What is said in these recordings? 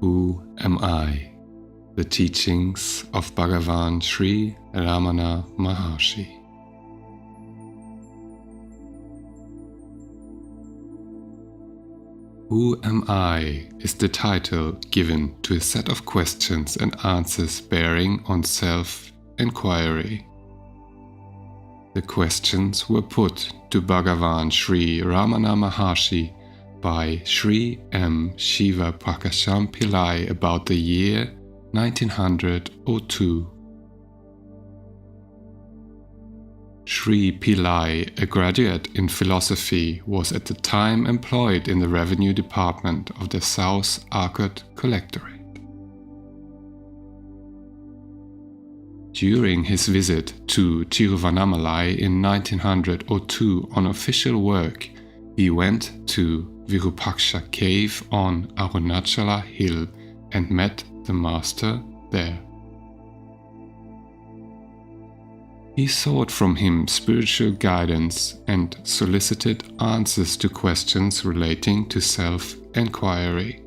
Who am I? The teachings of Bhagavan Sri Ramana Maharshi. Who am I is the title given to a set of questions and answers bearing on self-inquiry. The questions were put to Bhagavan Sri Ramana Maharshi by Sri M. Shiva Prakasham Pillai about the year 1902. Sri Pillai, a graduate in philosophy, was at the time employed in the revenue department of the South Arcot Collectorate. During his visit to Tiruvannamalai in 1902 on official work, he went to Virupaksha cave on Arunachala hill and met the master there. He sought from him spiritual guidance and solicited answers to questions relating to self-inquiry.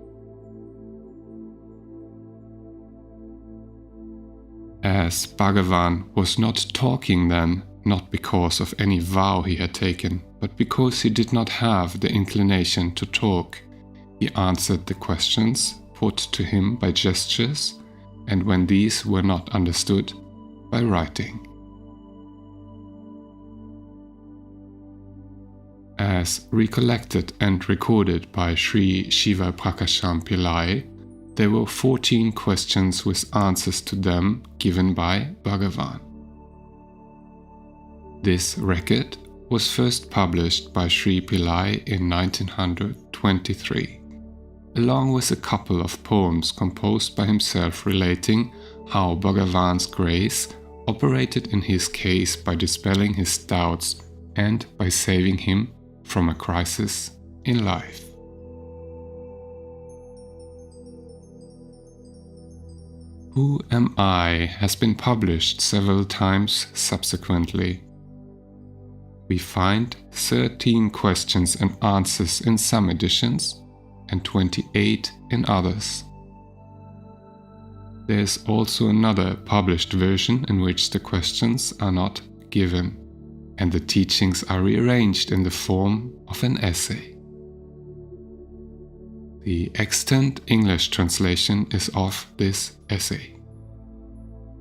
As Bhagavan was not talking then, not because of any vow he had taken, but because he did not have the inclination to talk, he answered the questions put to him by gestures, and when these were not understood, by writing. As recollected and recorded by Sri Shiva Prakasham Pillai, there were 14 questions with answers to them given by Bhagavan. This record was first published by Sri Pillai in 1923, along with a couple of poems composed by himself relating how Bhagavan's grace operated in his case by dispelling his doubts and by saving him from a crisis in life. Who Am I has been published several times subsequently. We find 13 questions and answers in some editions and 28 in others. There is also another published version in which the questions are not given, and the teachings are rearranged in the form of an essay. The extant English translation is of this essay.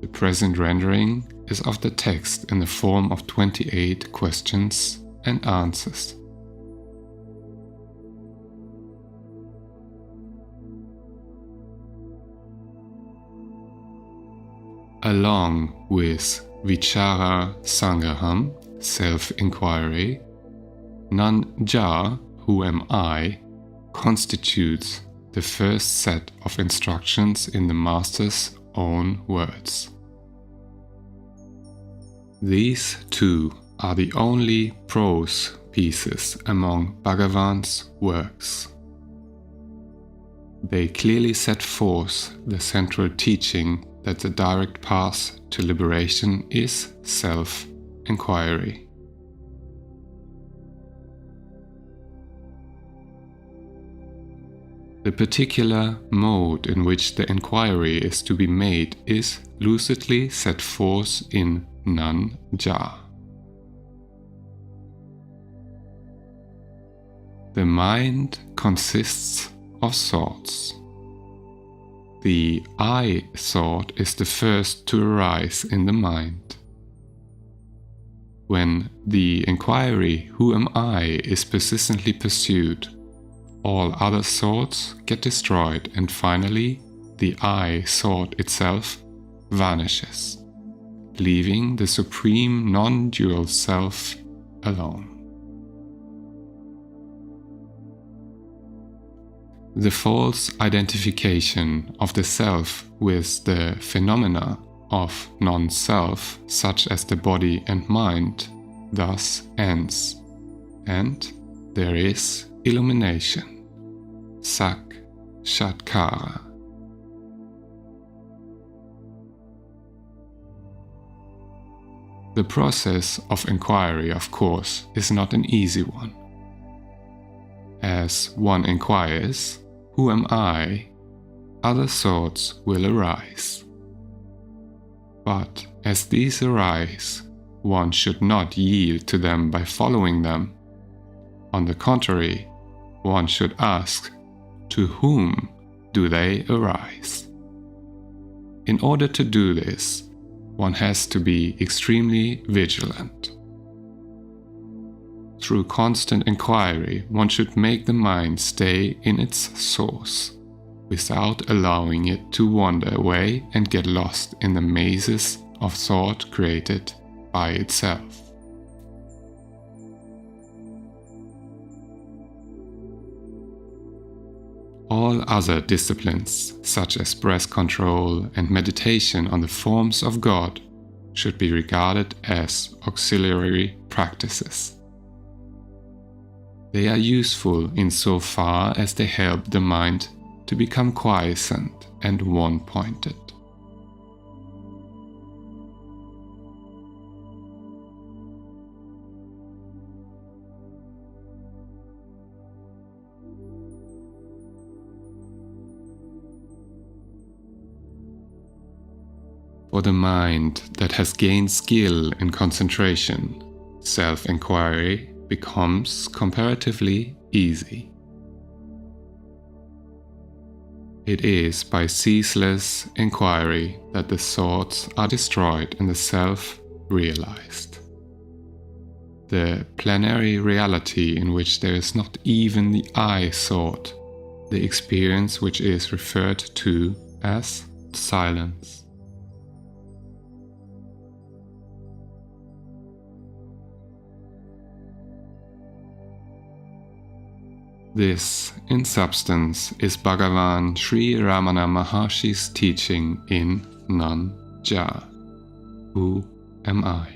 The present rendering is of the text in the form of 28 questions and answers. Along with Vichara Sangraham, self-inquiry, Nan-ja, who am I, constitutes the first set of instructions in the Master's own words. These two are the only prose pieces among Bhagavan's works. They clearly set forth the central teaching that the direct path to liberation is self-inquiry. The particular mode in which the inquiry is to be made is lucidly set forth in Nan-ja. The mind consists of thoughts. The I thought is the first to arise in the mind. When the inquiry, who am I, is persistently pursued, all other thoughts get destroyed, and finally the I thought itself vanishes, leaving the supreme non-dual self alone. The false identification of the self with the phenomena of non-self, such as the body and mind, thus ends, and there is illumination, Sakshatkara. The process of inquiry, of course, is not an easy one. As one inquires, who am I? other thoughts will arise. But as these arise, one should not yield to them by following them. On the contrary, one should ask, to whom do they arise? In order to do this, one has to be extremely vigilant. Through constant inquiry, one should make the mind stay in its source, without allowing it to wander away and get lost in the mazes of thought created by itself. All other disciplines, such as breath control and meditation on the forms of God, should be regarded as auxiliary practices. They are useful insofar as they help the mind to become quiescent and one-pointed. For the mind that has gained skill in concentration, self-inquiry becomes comparatively easy. It is by ceaseless inquiry that the thoughts are destroyed and the self realized. The plenary reality in which there is not even the I thought, the experience which is referred to as silence. This, in substance, is Bhagavan Sri Ramana Maharshi's teaching in Nan-ja. Who am I?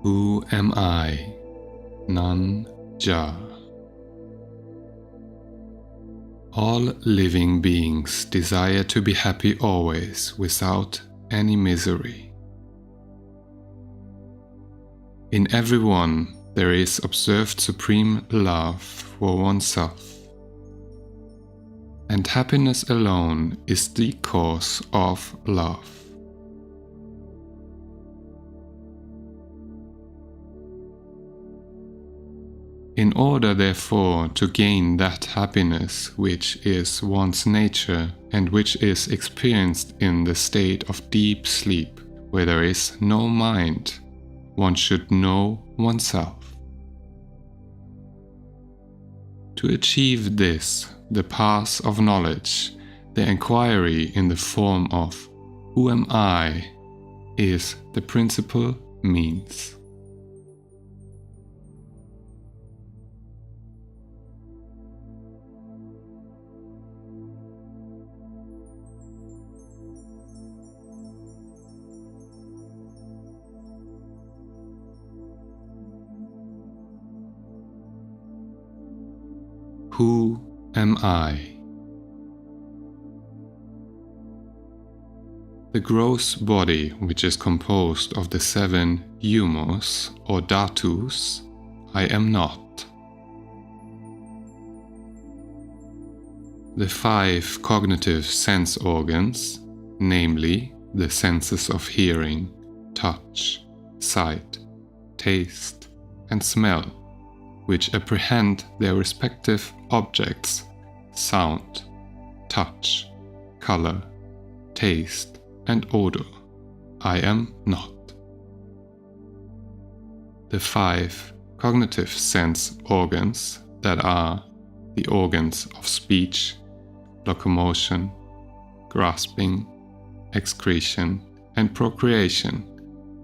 Who am I? Nan-ja. All living beings desire to be happy always, without any misery. In everyone there is observed supreme love for oneself, and happiness alone is the cause of love. In order, therefore, to gain that happiness which is one's nature and which is experienced in the state of deep sleep, where there is no mind, one should know oneself. To achieve this, the path of knowledge, the inquiry in the form of "Who am I?" is the principal means. Who am I? The gross body, which is composed of the 7 humors or dhatus, I am not. The 5 cognitive sense organs, namely the senses of hearing, touch, sight, taste, and smell, which apprehend their respective objects, sound, touch, color, taste, and odor, I am not. The 5 cognitive sense organs that are the organs of speech, locomotion, grasping, excretion, and procreation,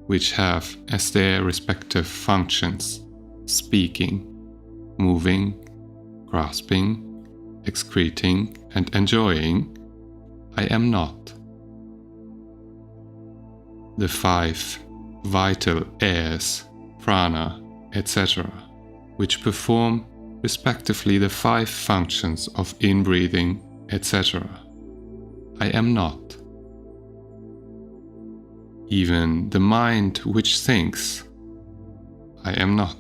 which have as their respective functions speaking, moving, grasping, excreting, and enjoying, I am not. the 5 vital airs, prana, etc., which perform respectively the 5 functions of inbreathing, etc. I am not. Even the mind which thinks, I am not.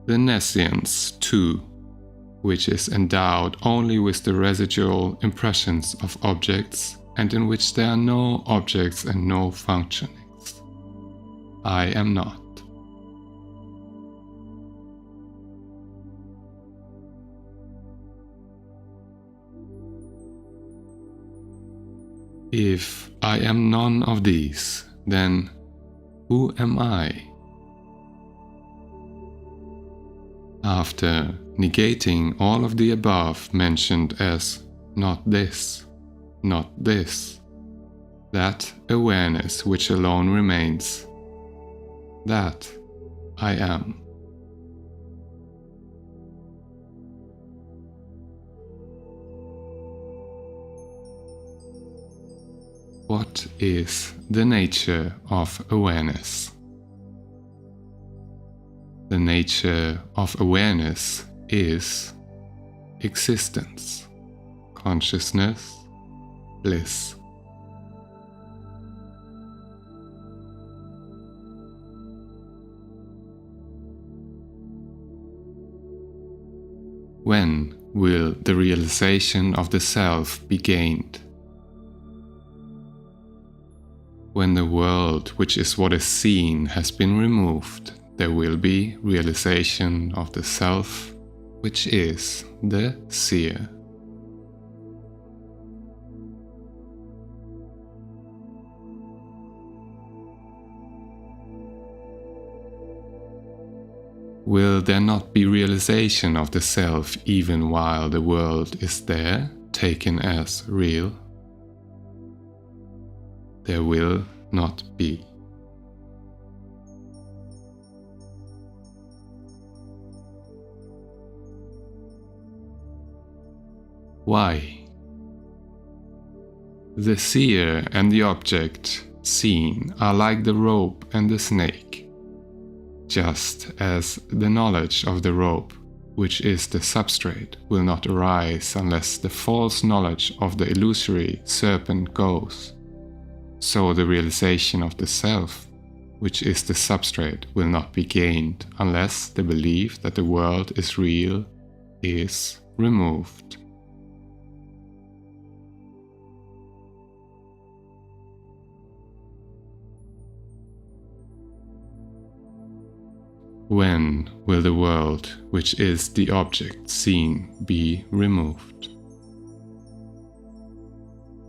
The nescience, too, which is endowed only with the residual impressions of objects and in which there are no objects and no functionings. I am not. If I am none of these, then who am I? After negating all of the above mentioned as not this, that awareness which alone remains, that I am. What is the nature of awareness? The nature of awareness is existence, consciousness, bliss. When will the realization of the self be gained? When the world, which is what is seen, has been removed, there will be realization of the self, which is the seer. Will there not be realization of the self even while the world is there, taken as real? There will not be. Why? The seer and the object seen are like the rope and the snake, just as the knowledge of the rope, which is the substrate, will not arise unless the false knowledge of the illusory serpent goes. So the realization of the self, which is the substrate, will not be gained unless the belief that the world is real is removed. When will the world, which is the object seen, be removed?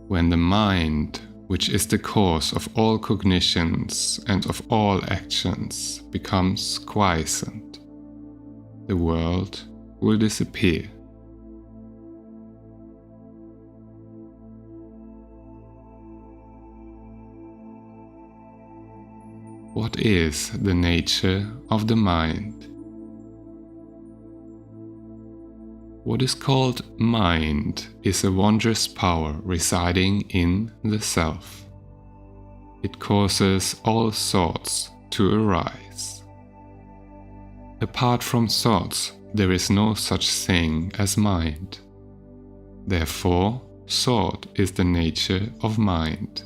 When the mind, which is the cause of all cognitions and of all actions, becomes quiescent, the world will disappear. What is the nature of the mind? What is called mind is a wondrous power residing in the self. It causes all thoughts to arise. Apart from thoughts, there is no such thing as mind. Therefore, thought is the nature of mind.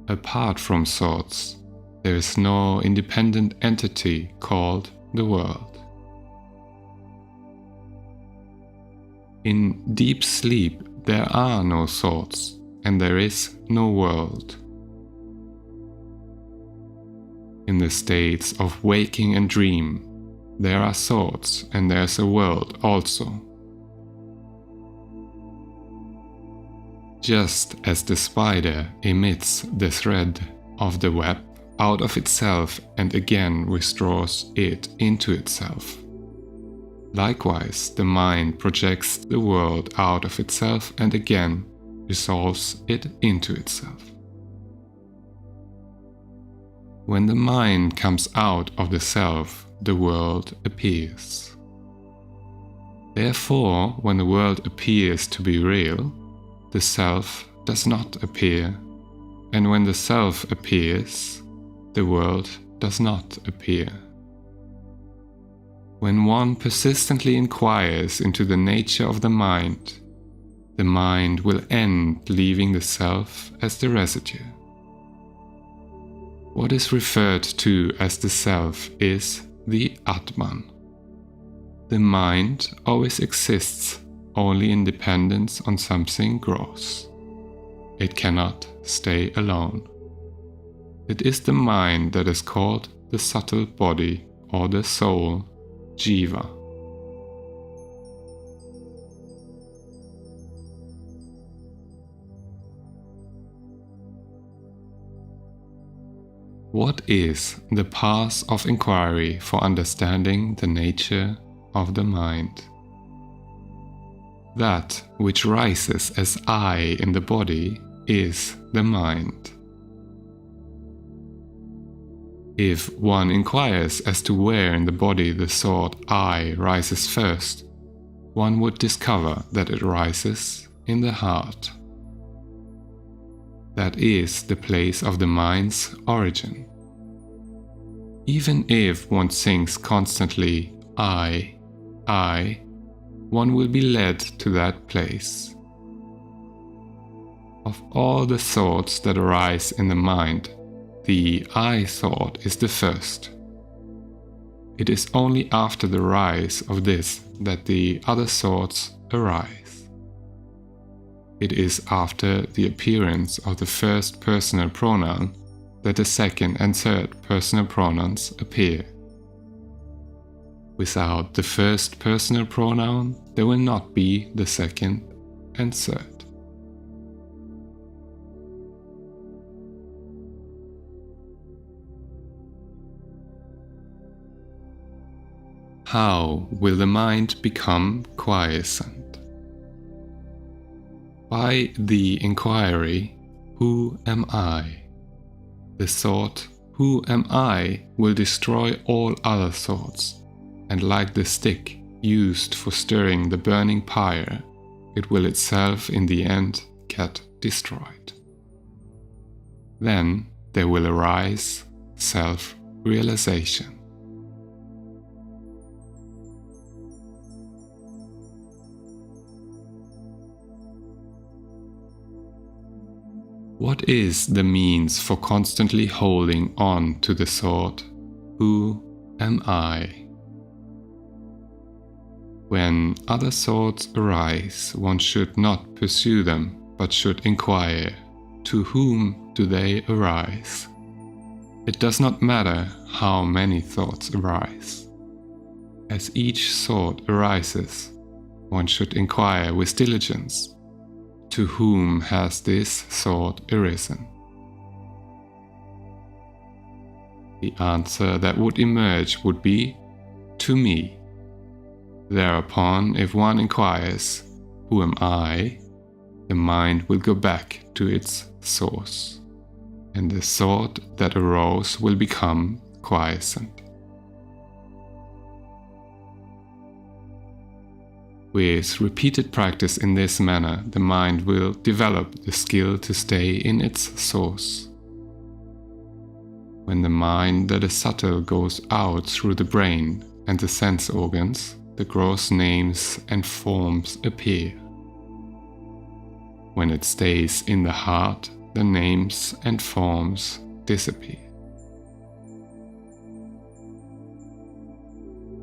Apart from thoughts, there is no independent entity called the world. In deep sleep, there are no thoughts, and there is no world. In the states of waking and dream, there are thoughts, and there is a world also. Just as the spider emits the thread of the web out of itself and again restores it into itself, likewise, the mind projects the world out of itself and again resolves it into itself. When the mind comes out of the self, the world appears. Therefore, when the world appears to be real, the self does not appear, and when the self appears, the world does not appear. When one persistently inquires into the nature of the mind will end leaving the self as the residue. What is referred to as the self is the Atman. The mind always exists only in dependence on something gross. It cannot stay alone. It is the mind that is called the subtle body or the soul, Jiva. What is the path of inquiry for understanding the nature of the mind? That which rises as I in the body is the mind. If one inquires as to where in the body the thought I rises first, one would discover that it rises in the heart. That is the place of the mind's origin. Even if one thinks constantly I, one will be led to that place. Of all the thoughts that arise in the mind, the I thought is the first. It is only after the rise of this that the other thoughts arise. It is after the appearance of the first personal pronoun that the second and third personal pronouns appear. Without the first personal pronoun, there will not be the second and third. How will the mind become quiescent? By the inquiry, who am I? The thought, who am I, will destroy all other thoughts, and like the stick used for stirring the burning pyre, it will itself in the end get destroyed. Then there will arise self-realization. What is the means for constantly holding on to the thought, who am I? When other thoughts arise, one should not pursue them, but should inquire, to whom do they arise? It does not matter how many thoughts arise. As each thought arises, one should inquire with diligence, to whom has this thought arisen? The answer that would emerge would be, to me. Thereupon, if one inquires, who am I? The mind will go back to its source, and the thought that arose will become quiescent. With repeated practice in this manner, the mind will develop the skill to stay in its source. When the mind that is subtle goes out through the brain and the sense organs, the gross names and forms appear. When it stays in the heart, the names and forms disappear.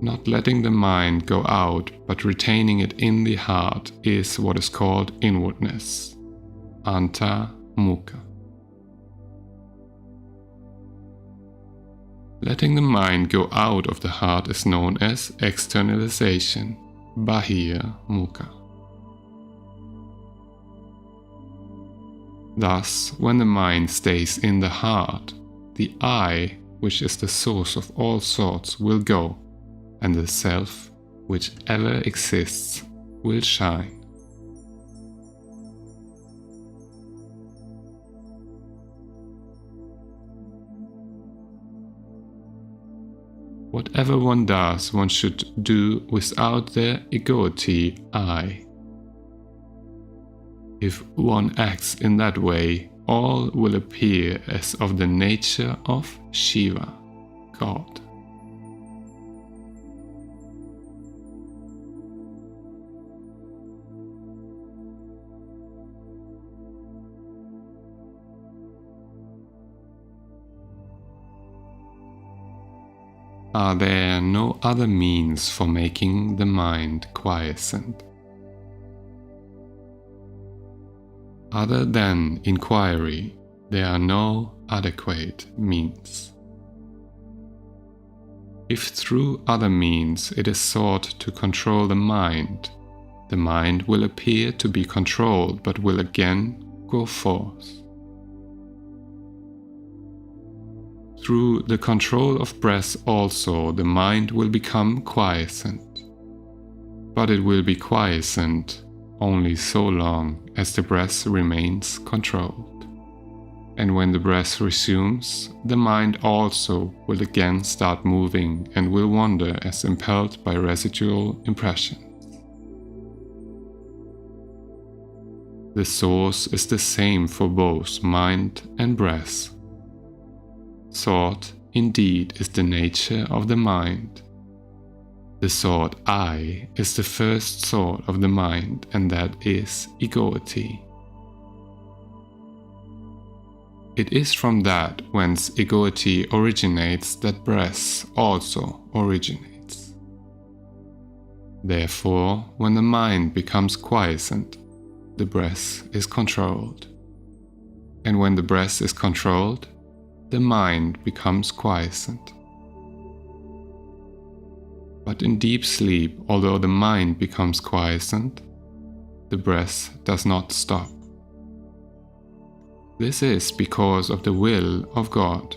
Not letting the mind go out, but retaining it in the heart is what is called inwardness, anta mukha. Letting the mind go out of the heart is known as externalization, bahir mukha. Thus, when the mind stays in the heart, the I, which is the source of all thoughts, will go, and the self, which ever exists, will shine. Whatever one does, one should do without the egoity I. If one acts in that way, all will appear as of the nature of Shiva, God. Are there no other means for making the mind quiescent? Other than inquiry, there are no adequate means. If through other means it is sought to control the mind will appear to be controlled but will again go forth. Through the control of breath also the mind will become quiescent, but it will be quiescent only so long as the breath remains controlled. And when the breath resumes, the mind also will again start moving and will wander as impelled by residual impressions. The source is the same for both mind and breath. Thought, indeed, is the nature of the mind. The thought I is the first thought of the mind, and that is egoity. It is from that whence egoity originates that breath also originates. Therefore, when the mind becomes quiescent, the breath is controlled. And when the breath is controlled, the mind becomes quiescent. But in deep sleep, although the mind becomes quiescent, the breath does not stop. This is because of the will of God,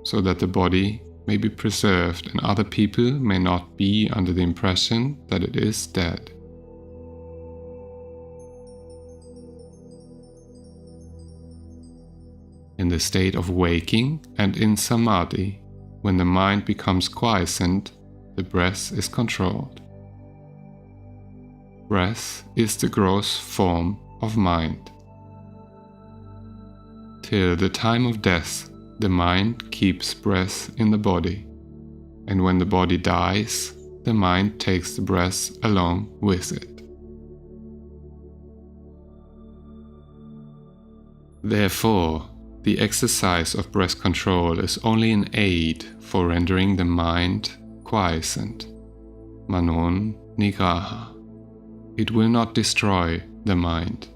so that the body may be preserved and other people may not be under the impression that it is dead. In the state of waking and in samadhi, when the mind becomes quiescent, the breath is controlled. Breath is the gross form of mind. Till the time of death, the mind keeps breath in the body, and when the body dies, the mind takes the breath along with it. Therefore, the exercise of breath control is only an aid for rendering the mind quiescent, Mano Nigraha. It will not destroy the mind,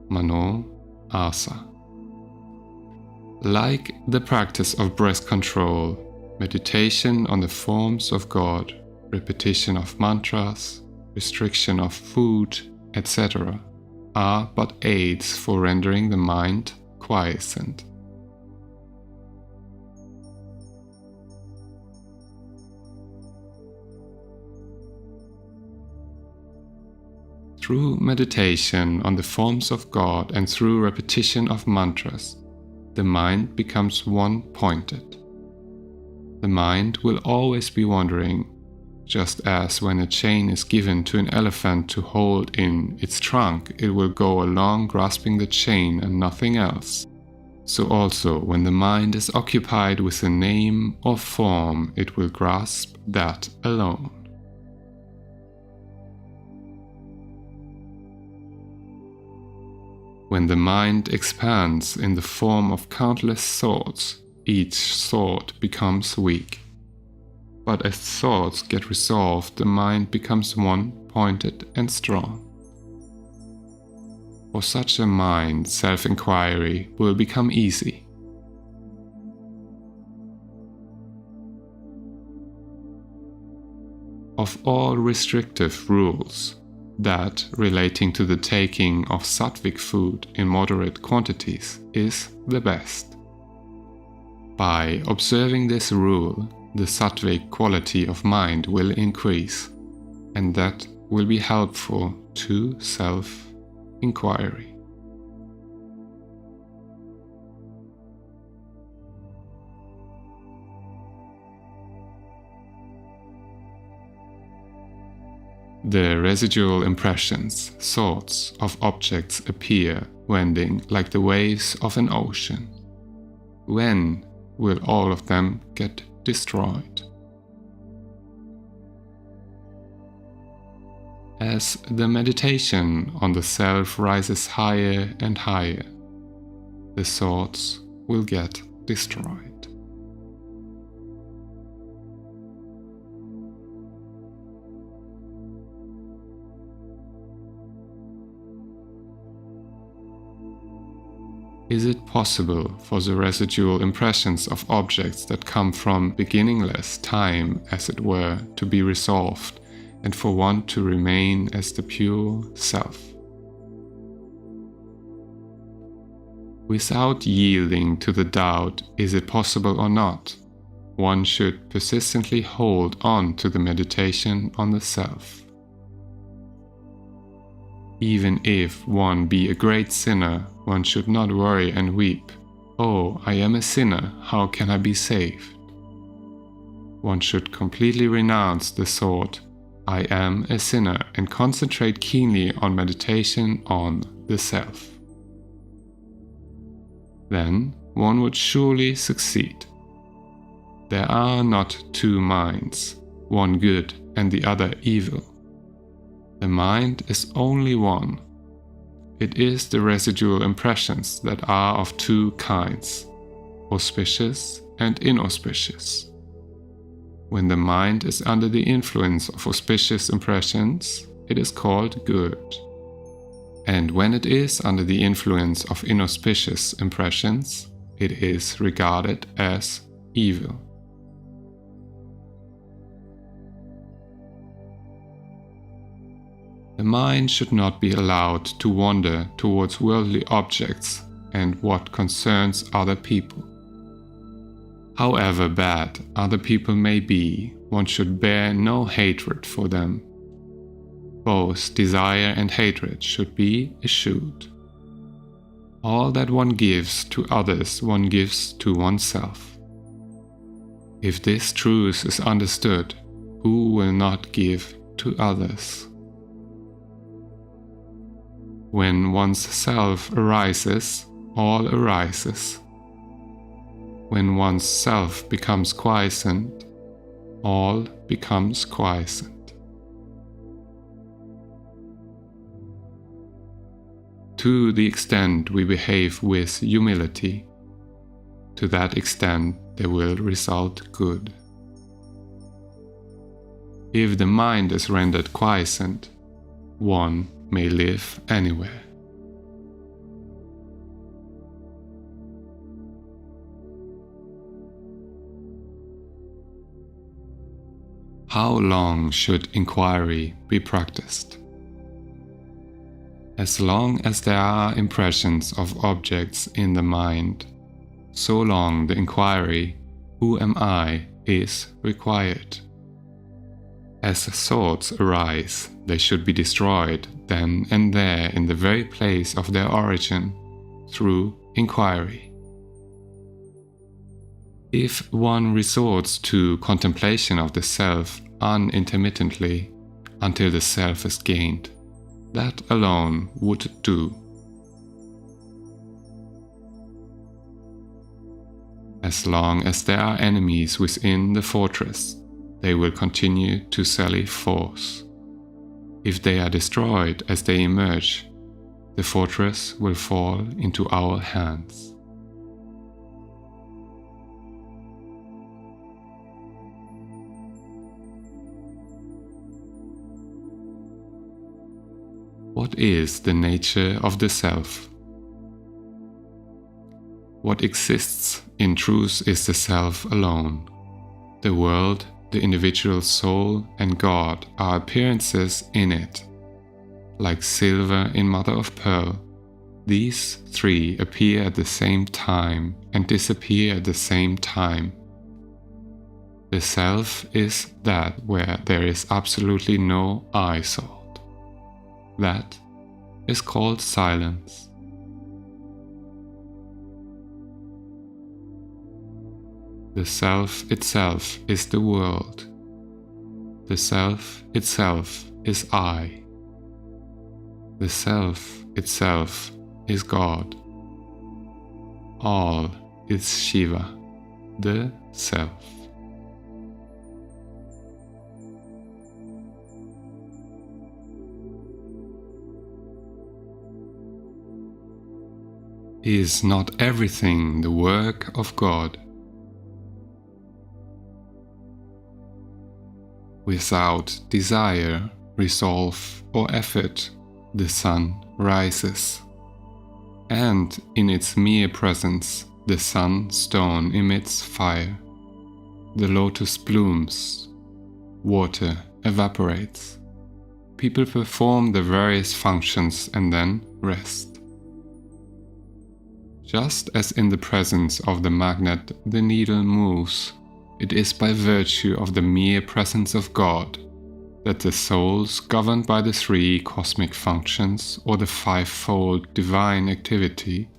Mano Asa. Like the practice of breath control, meditation on the forms of God, repetition of mantras, restriction of food, etc., are but aids for rendering the mind quiescent. Through meditation on the forms of God and through repetition of mantras, the mind becomes one-pointed. The mind will always be wandering, just as when a chain is given to an elephant to hold in its trunk, it will go along grasping the chain and nothing else. So also, when the mind is occupied with a name or form, it will grasp that alone. When the mind expands in the form of countless thoughts, each thought becomes weak. But as thoughts get resolved, the mind becomes one-pointed and strong. For such a mind, self-inquiry will become easy. Of all restrictive rules, that relating to the taking of sattvic food in moderate quantities is the best. By observing this rule, the sattvic quality of mind will increase, and that will be helpful to self-inquiry. The residual impressions, thoughts of objects appear, wending like the waves of an ocean. When will all of them get destroyed? As the meditation on the self rises higher and higher, the thoughts will get destroyed. Is it possible for the residual impressions of objects that come from beginningless time, as it were, to be resolved, and for one to remain as the pure self? Without yielding to the doubt, is it possible or not, one should persistently hold on to the meditation on the self. Even if one be a great sinner, one should not worry and weep, "Oh, I am a sinner, how can I be saved?" One should completely renounce the thought, "I am a sinner," and concentrate keenly on meditation on the self. Then one would surely succeed. There are not two minds, one good and the other evil. The mind is only one. It is the residual impressions that are of two kinds, auspicious and inauspicious. When the mind is under the influence of auspicious impressions, it is called good. And when it is under the influence of inauspicious impressions, it is regarded as evil. The mind should not be allowed to wander towards worldly objects and what concerns other people. However bad other people may be, one should bear no hatred for them. Both desire and hatred should be eschewed. All that one gives to others, one gives to oneself. If this truth is understood, who will not give to others? When one's self arises, all arises. When one's self becomes quiescent, all becomes quiescent. To the extent we behave with humility, to that extent there will result good. If the mind is rendered quiescent, one may live anywhere. How long should inquiry be practiced? As long as there are impressions of objects in the mind, so long the inquiry, "Who am I?" is required. As thoughts arise, they should be destroyed then and there in the very place of their origin, through inquiry. If one resorts to contemplation of the self unintermittently until the self is gained, that alone would do. As long as there are enemies within the fortress, they will continue to sally forth. If they are destroyed as they emerge, the fortress will fall into our hands. What is the nature of the self? What exists in truth is the self alone. The world, the individual soul, and God are appearances in it. Like silver in mother of pearl, these three appear at the same time and disappear at the same time. The self is that where there is absolutely no I thought. That is called silence. The self itself is the world. The Self itself is I. The Self itself is God. All is Shiva, the Self. Is not everything the work of God? Without desire, resolve, or effort, the sun rises, and in its mere presence, the sunstone emits fire, the lotus blooms, water evaporates. People perform the various functions and then rest. Just as in the presence of the magnet the needle moves, it is by virtue of the mere presence of God that the souls governed by the three cosmic functions or the fivefold divine activity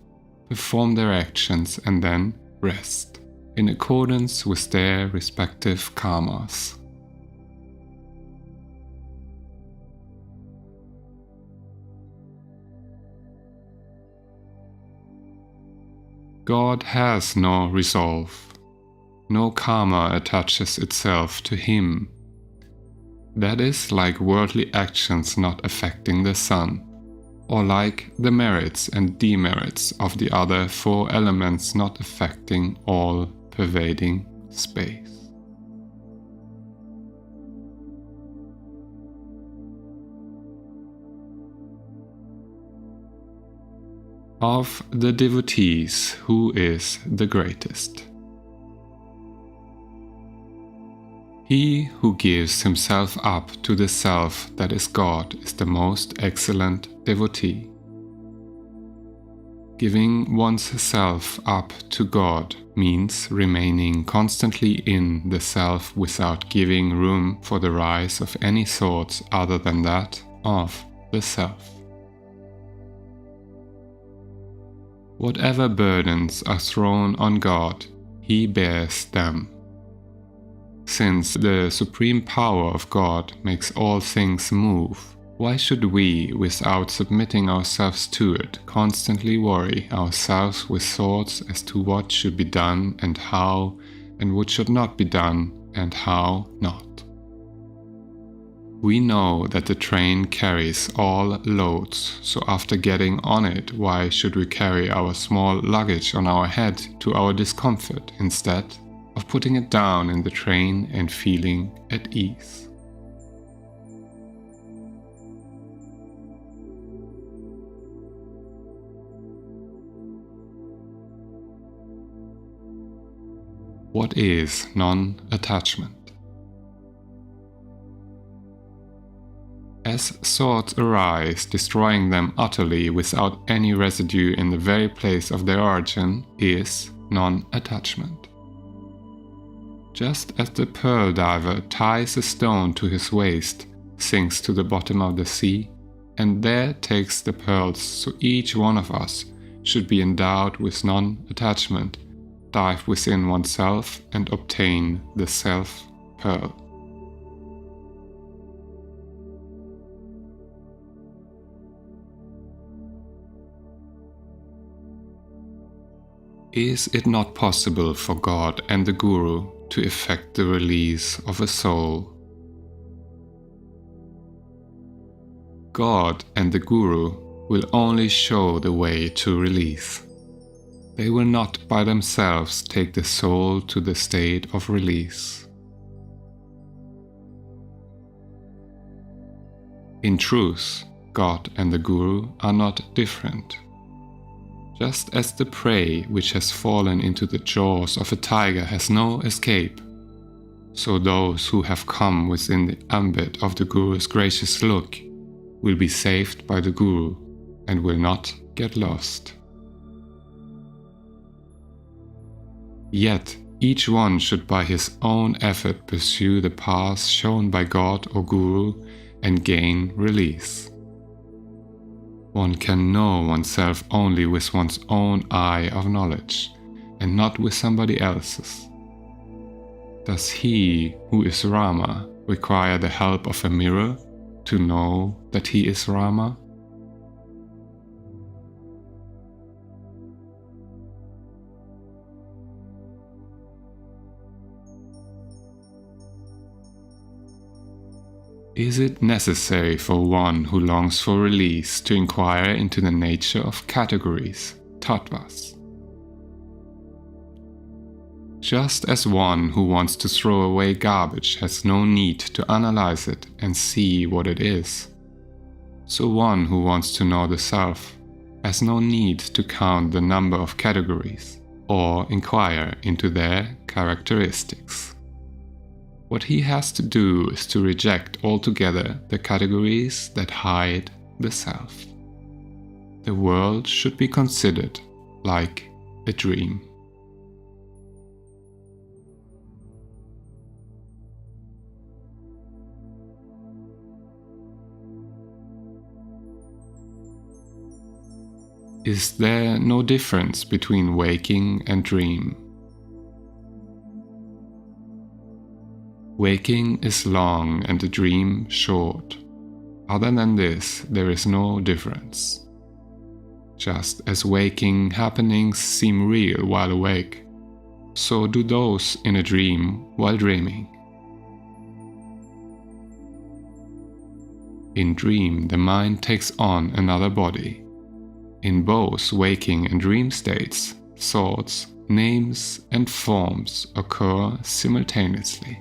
perform their actions and then rest, in accordance with their respective karmas. God has no resolve. No karma attaches itself to him. That is like worldly actions not affecting the sun, or like the merits and demerits of the other four elements not affecting all-pervading space. Of the devotees, who is the greatest? He who gives himself up to the Self that is God is the most excellent devotee. Giving one's self up to God means remaining constantly in the Self without giving room for the rise of any thoughts other than that of the Self. Whatever burdens are thrown on God, he bears them. Since the supreme power of God makes all things move, why should we, without submitting ourselves to it, constantly worry ourselves with thoughts as to what should be done and what should not be done and how not? We know that the train carries all loads, so after getting on it, why should we carry our small luggage on our head to our discomfort instead of putting it down in the train and feeling at ease? What is non-attachment? As thoughts arise, destroying them utterly without any residue in the very place of their origin is non-attachment. Just as the pearl diver ties a stone to his waist, sinks to the bottom of the sea, and there takes the pearls, so each one of us should be endowed with non-attachment, dive within oneself and obtain the self-pearl. Is it not possible for God and the Guru to effect the release of a soul? God and the Guru will only show the way to release. They will not by themselves take the soul to the state of release. In truth, God and the Guru are not different. Just as the prey which has fallen into the jaws of a tiger has no escape, so those who have come within the ambit of the Guru's gracious look will be saved by the Guru and will not get lost. Yet each one should by his own effort pursue the path shown by God or Guru and gain release. One can know oneself only with one's own eye of knowledge, and not with somebody else's. Thus he who is Rama require the help of a mirror to know that he is Rama? Is it necessary for one who longs for release to inquire into the nature of categories, tattvas? Just as one who wants to throw away garbage has no need to analyze it and see what it is, so one who wants to know the self has no need to count the number of categories or inquire into their characteristics. What he has to do is to reject altogether the categories that hide the self. The world should be considered like a dream. Is there no difference between waking and dream? Waking is long and a dream short. Other than this, there is no difference. Just as waking happenings seem real while awake, so do those in a dream while dreaming. In dream, the mind takes on another body. In both waking and dream states, thoughts, names, and forms occur simultaneously.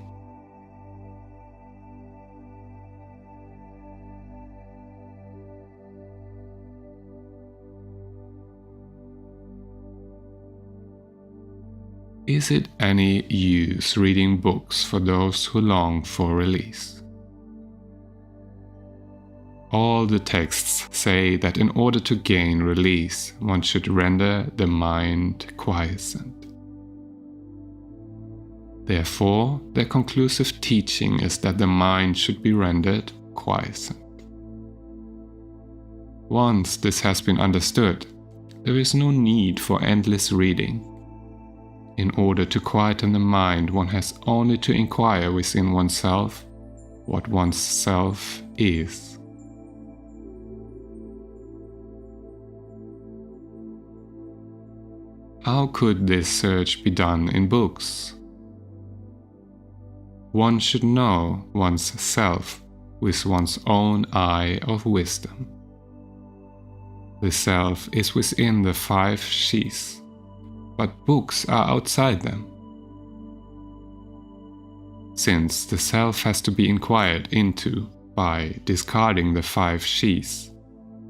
Is it any use reading books for those who long for release? All the texts say that in order to gain release, one should render the mind quiescent. Therefore, their conclusive teaching is that the mind should be rendered quiescent. Once this has been understood, there is no need for endless reading. In order to quieten the mind, one has only to inquire within oneself what one's self is. How could this search be done in books? One should know one's self with one's own eye of wisdom. The self is within the 5 sheaths, but books are outside them. Since the self has to be inquired into by discarding the 5 sheaths,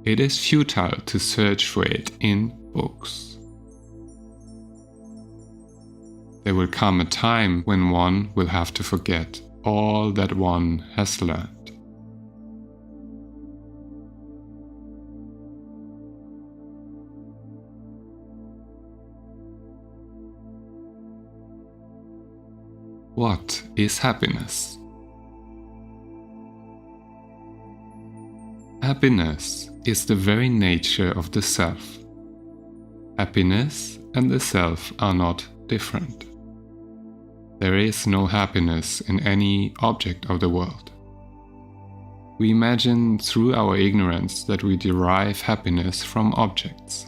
it is futile to search for it in books. There will come a time when one will have to forget all that one has learned. What is happiness? Happiness is the very nature of the self. Happiness and the self are not different. There is no happiness in any object of the world. We imagine through our ignorance that we derive happiness from objects.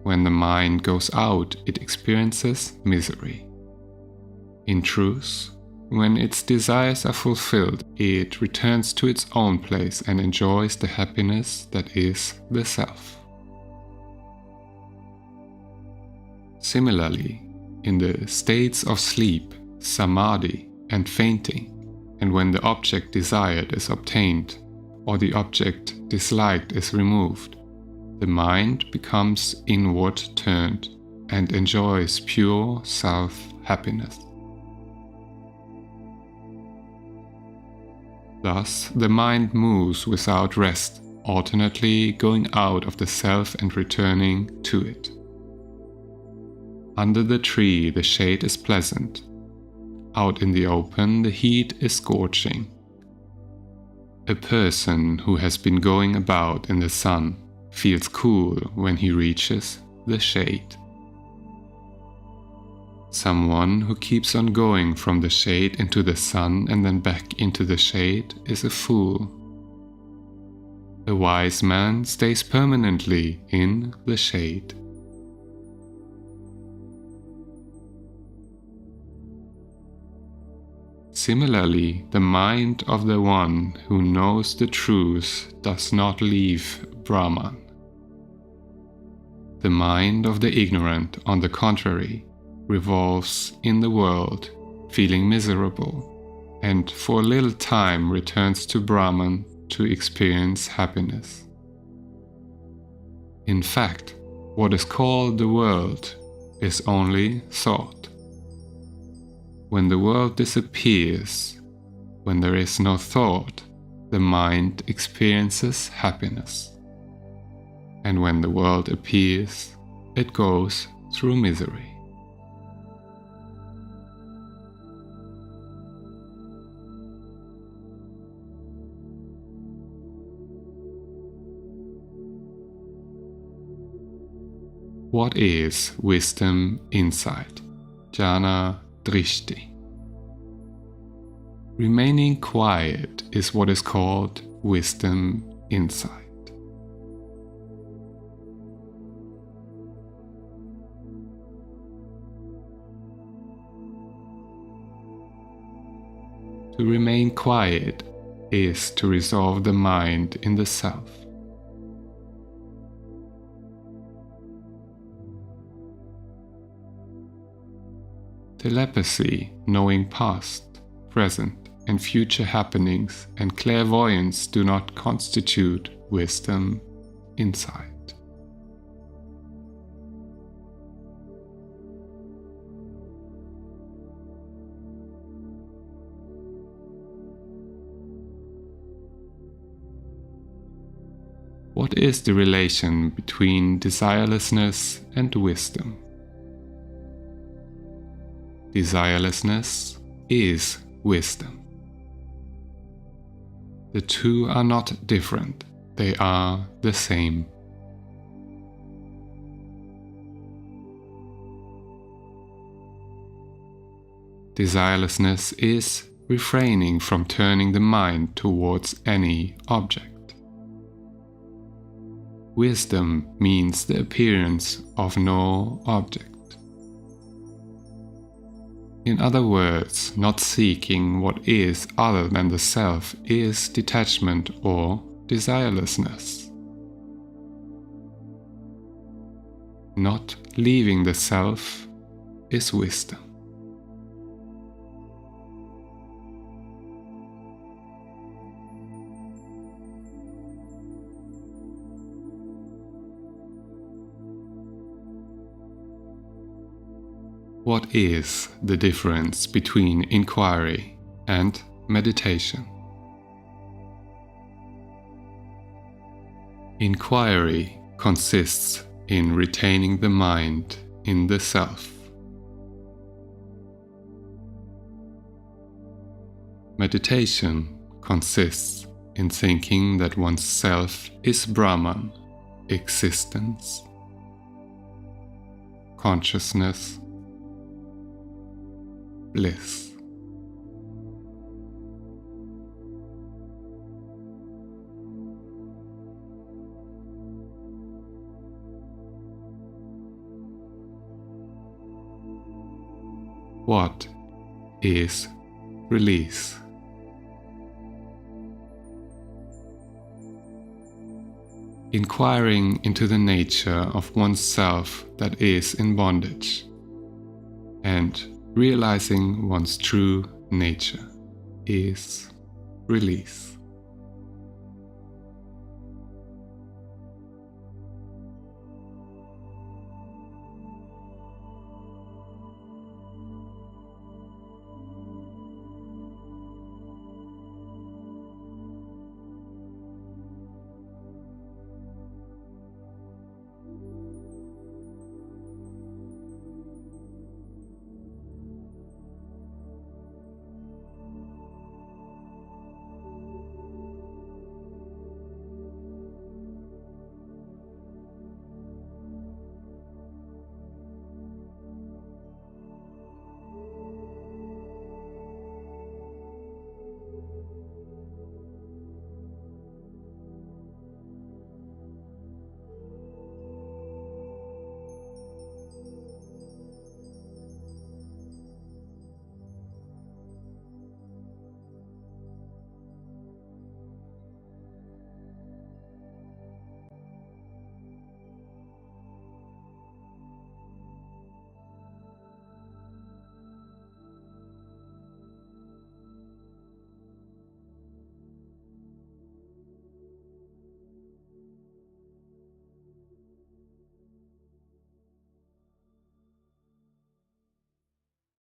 When the mind goes out, it experiences misery. In truth, when its desires are fulfilled, it returns to its own place and enjoys the happiness that is the self. Similarly, in the states of sleep, samadhi, and fainting, and when the object desired is obtained, or the object disliked is removed, the mind becomes inward turned and enjoys pure self-happiness. Thus, the mind moves without rest, alternately going out of the self and returning to it. Under the tree, the shade is pleasant. Out in the open, the heat is scorching. A person who has been going about in the sun feels cool when he reaches the shade. Someone who keeps on going from the shade into the sun and then back into the shade is a fool. A wise man stays permanently in the shade. Similarly, the mind of the one who knows the truth does not leave Brahman. The mind of the ignorant, on the contrary, revolves in the world, feeling miserable, and for a little time returns to Brahman to experience happiness. In fact, what is called the world is only thought. When the world disappears, when there is no thought, the mind experiences happiness. And when the world appears, it goes through misery. What is wisdom insight? Jnana Drishti. Remaining quiet is what is called wisdom insight. To remain quiet is to resolve the mind in the self. Telepathy, knowing past, present, and future happenings, and clairvoyance do not constitute wisdom insight. What is the relation between desirelessness and wisdom? Desirelessness is wisdom. The two are not different, they are the same. Desirelessness is refraining from turning the mind towards any object. Wisdom means the appearance of no object. In other words, not seeking what is other than the self is detachment or desirelessness. Not leaving the self is wisdom. What is the difference between inquiry and meditation? Inquiry consists in retaining the mind in the self. Meditation consists in thinking that one's self is Brahman, existence, consciousness, bliss. What is release? Inquiring into the nature of oneself that is in bondage, and realizing one's true nature is release.